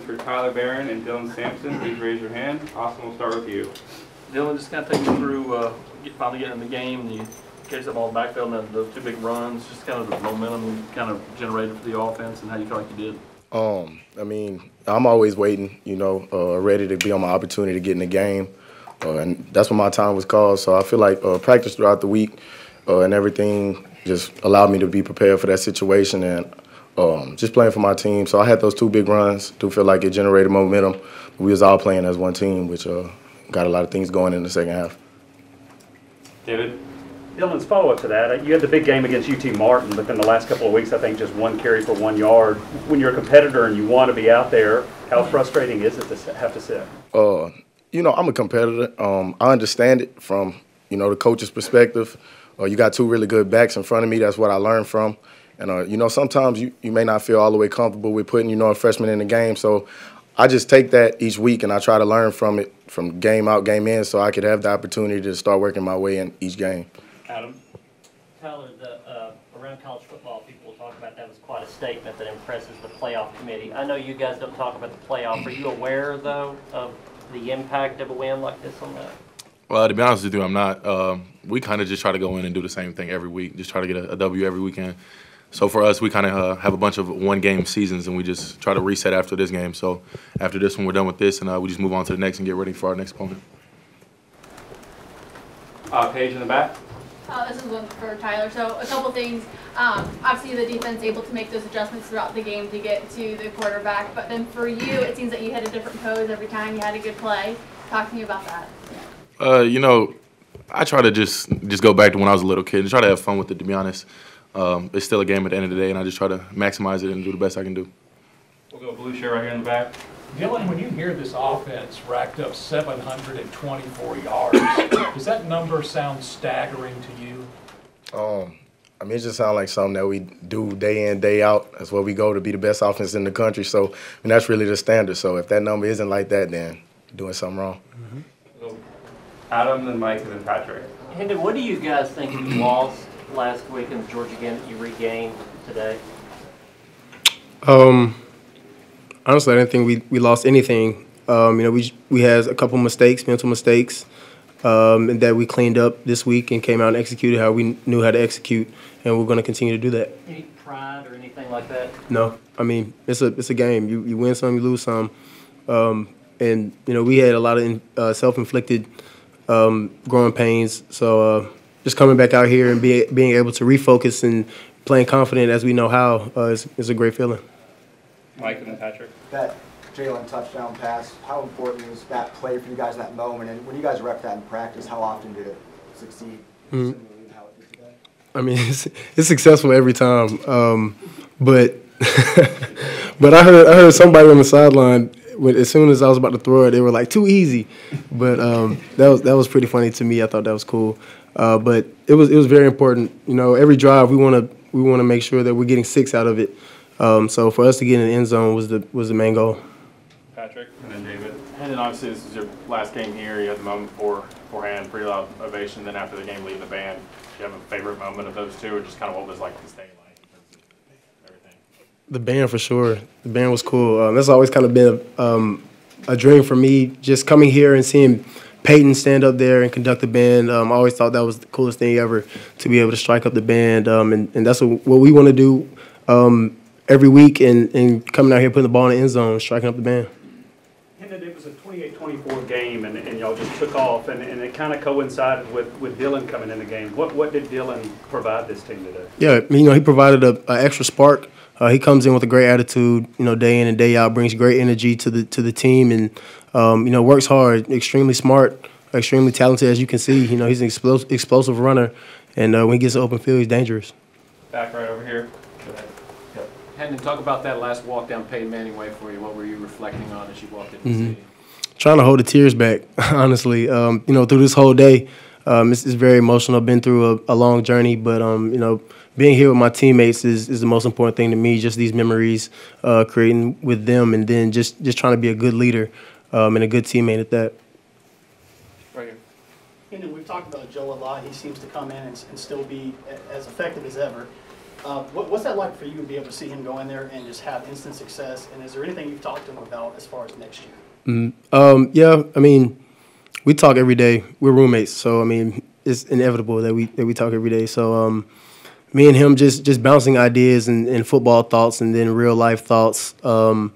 for Tyler Barron and Dylan Sampson. Please raise your hand. Austin, we'll start with you. Dylan, just kind of take me through finally getting in the game, and you catch up all the backfield, and then those two big runs, just kind of the momentum you kind of generated for the offense and how you feel like you did. I mean, I'm always waiting, ready to be on my opportunity to get in the game. And that's when my time was called. So I feel like practice throughout the week and everything just allowed me to be prepared for that situation and just playing for my team. So I had those two big runs. Do feel like it generated momentum. We was all playing as one team, which got a lot of things going in the second half. David? Dylan's follow-up to that, you had the big game against UT Martin, but then the last couple of weeks, I think just one carry for 1 yard. When you're a competitor and you want to be out there, how frustrating is it to have to sit? I'm a competitor. I understand it from, the coach's perspective. You got two really good backs in front of me. That's what I learned from. And, sometimes you may not feel all the way comfortable with putting, a freshman in the game. So I just take that each week and I try to learn from it from game out, game in, so I could have the opportunity to start working my way in each game. Adam? Tyler, around college football, people will talk about that was quite a statement that impresses the playoff committee. I know you guys don't talk about the playoff. Are you aware, though, of the impact of a win like this on that? Well, to be honest with you, I'm not. We kind of just try to go in and do the same thing every week, just try to get a W every weekend. So for us, we kind of have a bunch of one-game seasons, and we just try to reset after this game. So after this one, we're done with this, and we just move on to the next and get ready for our next opponent. Paige in the back. This is one for Tyler. So a couple things. Obviously, the defense able to make those adjustments throughout the game to get to the quarterback. But then for you, it seems that you had a different pose every time you had a good play. Talk to me about that. I try to just go back to when I was a little kid and try to have fun with it, to be honest. It's still a game at the end of the day, and I just try to maximize it and do the best I can do. We'll go blue shirt right here in the back. Dylan, when you hear this offense racked up 724 yards, does that number sound staggering to you? It just sounds like something that we do day in, day out. That's where we go to be the best offense in the country. So, that's really the standard. So if that number isn't like that, then doing something wrong. Mm-hmm. Adam, then Mike, and then Patrick. Hendon, what do you guys think you lost last week in the Georgia game that you regained today? Honestly, I didn't think we lost anything. We had a couple mistakes, mental mistakes, and that we cleaned up this week and came out and executed how we knew how to execute, and we're going to continue to do that. Any pride or anything like that? No. It's a game. You win some, you lose some. And we had a lot of self-inflicted growing pains. So just coming back out here and being able to refocus and playing confident as we know how is a great feeling. Mike and then Patrick. That Jalen touchdown pass, how important was that play for you guys in that moment? And when you guys rep that in practice, how often did it succeed? Mm-hmm. How it did today? It's successful every time. But I heard somebody on the sideline, as soon as I was about to throw it, they were like, too easy. But that was pretty funny to me. I thought that was cool. But it was very important. Every drive we want to make sure that we're getting 6 out of it. So for us to get in the end zone was the main goal. Patrick and then David. And obviously this is your last game here. You had the moment beforehand, pretty loud ovation. Then after the game, leaving the band. Do you have a favorite moment of those two, or just kind of what was like this day like in terms of everything? The band for sure. The band was cool. That's always kind of been a dream for me. Just coming here and seeing Peyton stand up there and conduct the band. I always thought that was the coolest thing ever, to be able to strike up the band. And that's what we want to do every week, and coming out here, putting the ball in the end zone, striking up the band. Hendon, it was a 28-24 game, and y'all just took off, and it kind of coincided with Dylan coming in the game. What did Dylan provide this team today? Yeah, he provided an extra spark. He comes in with a great attitude, day in and day out, brings great energy to the team, and works hard, extremely smart, extremely talented, as you can see. He's an explosive runner, and when he gets to open field, he's dangerous. Back right over here. Go ahead. Yep. Hendon, talk about that last walk down Peyton Manning way for you. What were you reflecting on as you walked into the stadium? Trying to hold the tears back, honestly. Through this whole day, it's very emotional. I've been through a long journey, but being here with my teammates is the most important thing to me. Just these memories, creating with them, and then just trying to be a good leader and a good teammate at that. Right here. We've talked about Joe a lot. He seems to come in and still be as effective as ever. What's that like for you to be able to see him go in there and just have instant success? And is there anything you've talked to him about as far as next year? Yeah, I mean, we talk every day. We're roommates, so I mean, it's inevitable that we talk every day. So me and him just bouncing ideas and football thoughts and then real life thoughts. You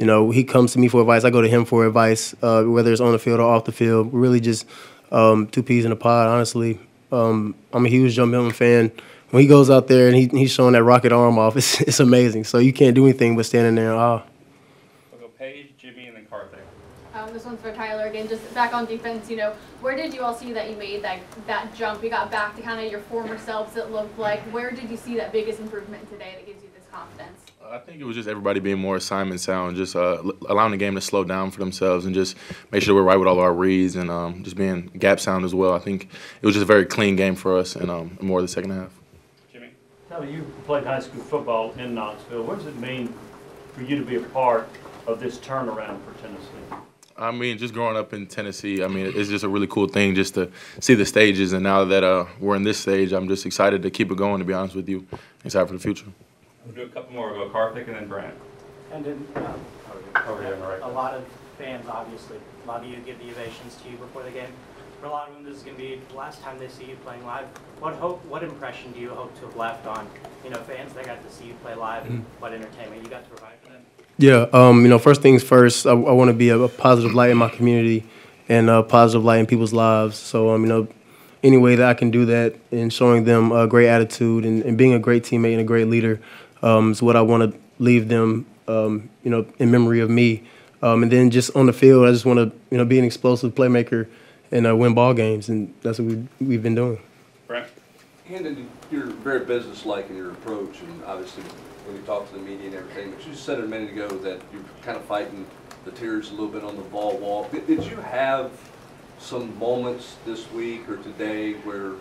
know, he comes to me for advice. I go to him for advice, whether it's on the field or off the field. We're really just two peas in a pod, honestly. I'm a huge Joe Milton fan. When he goes out there and he's showing that rocket arm off, it's amazing. So you can't do anything but stand in there and awe. We'll go Paige, Jimmy, and then Karthik. This one's for Tyler again. Just back on defense, you know, where did you all see that you made that jump? You got back to kind of your former selves, it looked like. Where did you see that biggest improvement today that gives you this confidence? I think it was just everybody being more assignment sound, just allowing the game to slow down for themselves and just make sure we're right with all our reads and just being gap sound as well. I think it was just a very clean game for us and more of the second half. Jimmy? Now, you played high school football in Knoxville. What does it mean for you to be a part of this turnaround for Tennessee? I mean, just growing up in Tennessee, I mean, it's just a really cool thing just to see the stages. And now that we're in this stage, I'm just excited to keep it going, to be honest with you. Excited for the future. We'll do a couple more. We'll go Karthik and then Brant. And then Over here on the right. a lot of fans, obviously, a lot of you give the ovations to you before the game. For a lot of them, this is going to be the last time they see you playing live. What impression do you hope to have left on, you know, fans that got to see you play live and what entertainment you got to provide for them? Yeah, you know, first things first, I want to be a positive light in my community and a positive light in people's lives. So, you know, any way that I can do that and showing them a great attitude and being a great teammate and a great leader is what I want to leave them, you know, in memory of me. And then just on the field, I just want to, you know, be an explosive playmaker and win ball games, and that's what we've been doing. Brent? Hendon, you're very businesslike in your approach, and obviously when you talk to the media and everything, but you said a minute ago that you're kind of fighting the tears a little bit on the ball walk. Did you have some moments this week or today where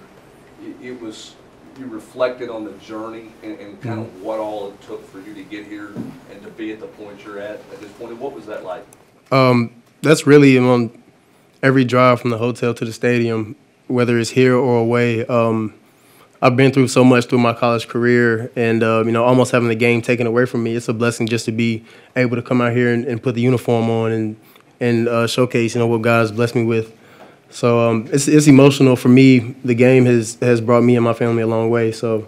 it was you reflected on the journey and kind of what all it took for you to get here and to be at the point you're at this point? What was that like? That's really on every drive from the hotel to the stadium, whether it's here or away. I've been through so much through my college career, and you know, almost having the game taken away from me. It's a blessing just to be able to come out here and put the uniform on and showcase, you know, what God's blessed me with. So it's emotional for me. The game has brought me and my family a long way. So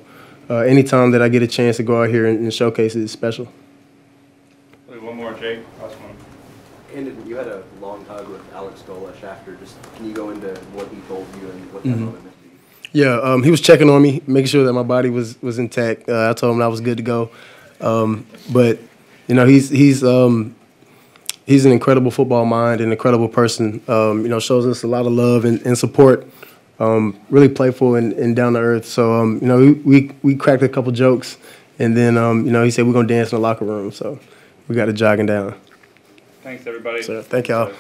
anytime that I get a chance to go out here and showcase it is special. One more, Jake. Last one. Hendon, you had a long hug with Alex Golesh after. Just can you go into what he told you and what that moment meant to you? Yeah, he was checking on me, making sure that my body was intact. I told him I was good to go. But you know, he's an incredible football mind, an incredible person. You know, shows us a lot of love and support. Really playful and down to earth. So you know, we cracked a couple jokes, and then you know, he said we're gonna dance in the locker room. So we got it jogging down. Thanks, everybody. So thank y'all.